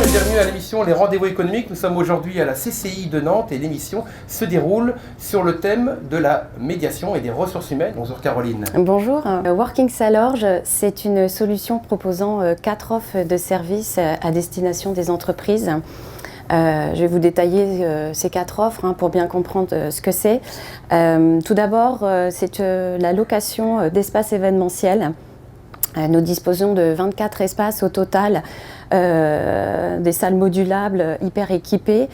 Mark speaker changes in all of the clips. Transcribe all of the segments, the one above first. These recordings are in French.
Speaker 1: Bienvenue à l'émission Les Rendez-vous économiques. Nous sommes aujourd'hui à la CCI de Nantes et l'émission se déroule sur le thème de la médiation et des ressources humaines. Bonjour Caroline.
Speaker 2: Bonjour. Working Salorge, c'est une solution proposant 4 offres de services à destination des entreprises. Je vais vous détailler ces 4 offres pour bien comprendre ce que c'est. Tout d'abord, c'est la location d'espaces événementiels. Nous disposons de 24 espaces au total, des salles modulables hyper équipées,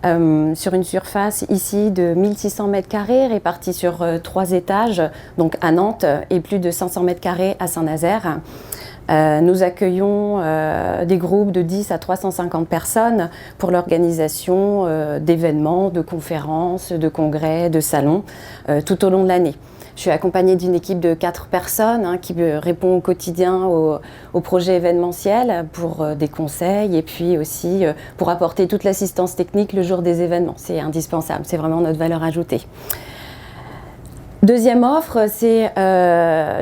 Speaker 2: sur une surface ici de 1600 m² répartie sur 3 étages, donc à Nantes, et plus de 500 m² à Saint-Nazaire. Nous accueillons des groupes de 10 à 350 personnes pour l'organisation d'événements, de conférences, de congrès, de salons tout au long de l'année. Je suis accompagnée d'une équipe de 4 personnes qui répond au quotidien aux projets événementiels pour des conseils et puis aussi pour apporter toute l'assistance technique le jour des événements. C'est indispensable, c'est vraiment notre valeur ajoutée. Deuxième offre, c'est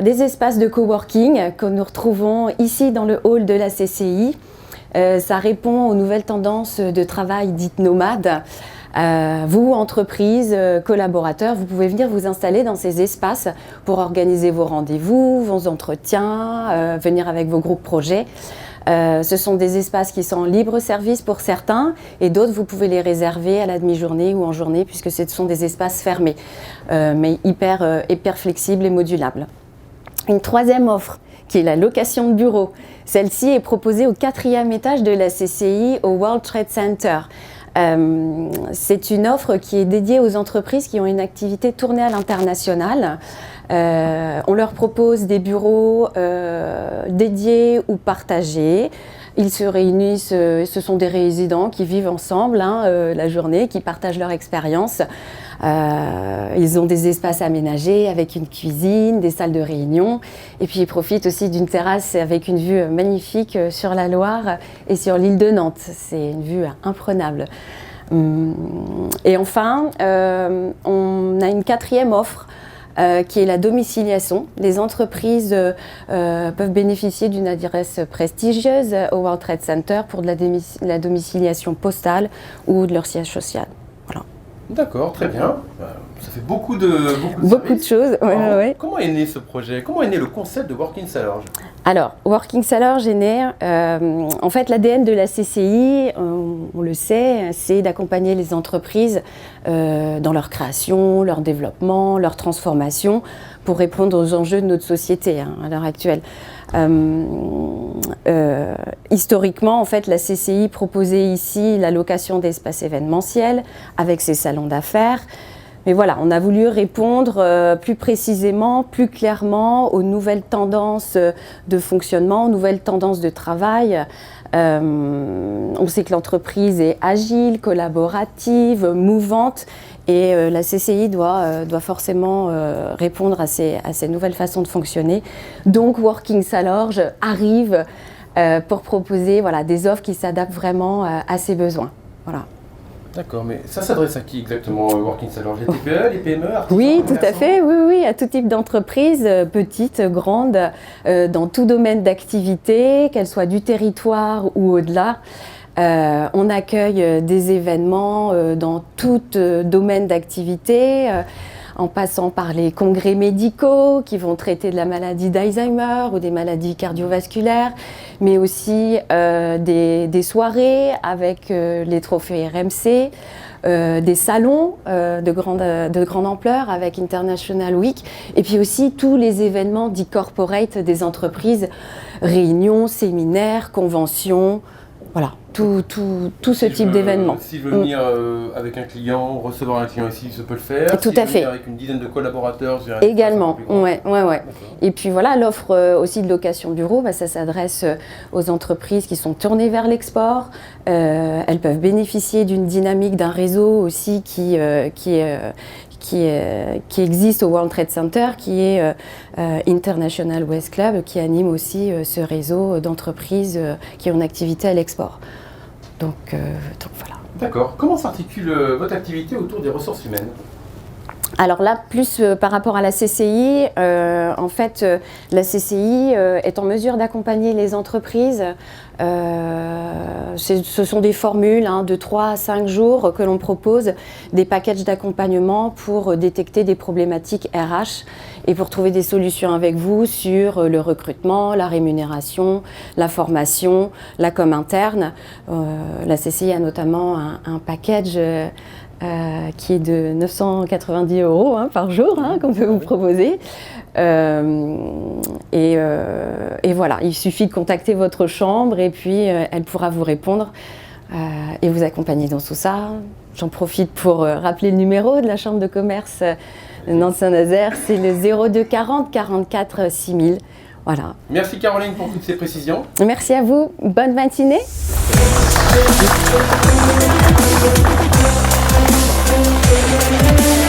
Speaker 2: des espaces de coworking que nous retrouvons ici dans le hall de la CCI. Ça répond aux nouvelles tendances de travail dites nomades. Vous, entreprises, collaborateurs, vous pouvez venir vous installer dans ces espaces pour organiser vos rendez-vous, vos entretiens, venir avec vos groupes projets. Ce sont des espaces qui sont en libre service pour certains et d'autres, vous pouvez les réserver à la demi-journée ou en journée puisque ce sont des espaces fermés, mais hyper flexibles et modulables. Une troisième offre qui est la location de bureaux. Celle-ci est proposée au 4e étage de la CCI au World Trade Center. C'est une offre qui est dédiée aux entreprises qui ont une activité tournée à l'international. On leur propose des bureaux dédiés ou partagés. Ils se réunissent, ce sont des résidents qui vivent ensemble la journée, qui partagent leur expérience. Ils ont des espaces aménagés avec une cuisine, des salles de réunion et puis ils profitent aussi d'une terrasse avec une vue magnifique sur la Loire et sur l'île de Nantes. C'est une vue imprenable. Et enfin, on a une 4e offre qui est la domiciliation. Les entreprises peuvent bénéficier d'une adresse prestigieuse au World Trade Center pour de la domiciliation postale ou de leur siège social. Voilà.
Speaker 1: D'accord, très bien. Ça fait beaucoup de
Speaker 2: choses. Ouais.
Speaker 1: Comment est né ce projet? Comment est né le concept de Working Salorge?
Speaker 2: Alors, Working Salorge est né, en fait, l'ADN de la CCI, on le sait, c'est d'accompagner les entreprises dans leur création, leur développement, leur transformation pour répondre aux enjeux de notre société à l'heure actuelle. Historiquement, en fait, la CCI proposait ici la location d'espaces événementiels avec ses salons d'affaires. Mais voilà, on a voulu répondre plus précisément, plus clairement aux nouvelles tendances de fonctionnement, aux nouvelles tendances de travail. On sait que l'entreprise est agile, collaborative, mouvante et la CCI doit forcément répondre à ces nouvelles façons de fonctionner. Donc Working Salorge arrive pour proposer des offres qui s'adaptent vraiment à ces besoins. Voilà.
Speaker 1: D'accord, mais ça s'adresse à qui exactement, Working Salorge? Les TPE, les PME, artisans?
Speaker 2: Oui, tout à fait, oui, à tout type d'entreprise, petites, grandes, dans tout domaine d'activité, qu'elles soient du territoire ou au-delà. On accueille des événements dans tout domaine d'activité, en passant par les congrès médicaux qui vont traiter de la maladie d'Alzheimer ou des maladies cardiovasculaires, mais aussi des soirées avec les trophées RMC, des salons de grande ampleur avec International Week, et puis aussi tous les événements dits corporate des entreprises, réunions, séminaires, conventions, voilà, tout ce type d'événements.
Speaker 1: Si je veux venir avec un client, recevoir un client ici, je peux le faire.
Speaker 2: Tout
Speaker 1: si
Speaker 2: à
Speaker 1: je veux
Speaker 2: fait.
Speaker 1: venir avec une dizaine de collaborateurs, j'ai un
Speaker 2: également, ouais. Et puis voilà, l'offre aussi de location de bureau, ça s'adresse aux entreprises qui sont tournées vers l'export. Elles peuvent bénéficier d'une dynamique, d'un réseau aussi qui existe au World Trade Center, qui est International West Club, qui anime aussi ce réseau d'entreprises qui ont une activité à l'export. Donc voilà.
Speaker 1: D'accord. Comment s'articule votre activité autour des ressources humaines?
Speaker 2: Alors là, plus par rapport à la CCI, en fait, la CCI est en mesure d'accompagner les entreprises. Ce sont des formules de 3 à 5 jours que l'on propose, des packages d'accompagnement pour détecter des problématiques RH et pour trouver des solutions avec vous sur le recrutement, la rémunération, la formation, la com interne. La CCI a notamment un package qui est de 990 € par jour qu'on peut vous proposer. Et voilà, il suffit de contacter votre chambre et puis elle pourra vous répondre et vous accompagner dans tout ça. J'en profite pour rappeler le numéro de la chambre de commerce de Nantes-Saint-Nazaire, c'est le 02 40 44 6000. Voilà.
Speaker 1: Merci Caroline pour toutes ces précisions.
Speaker 2: Merci à vous, bonne matinée. Thank you.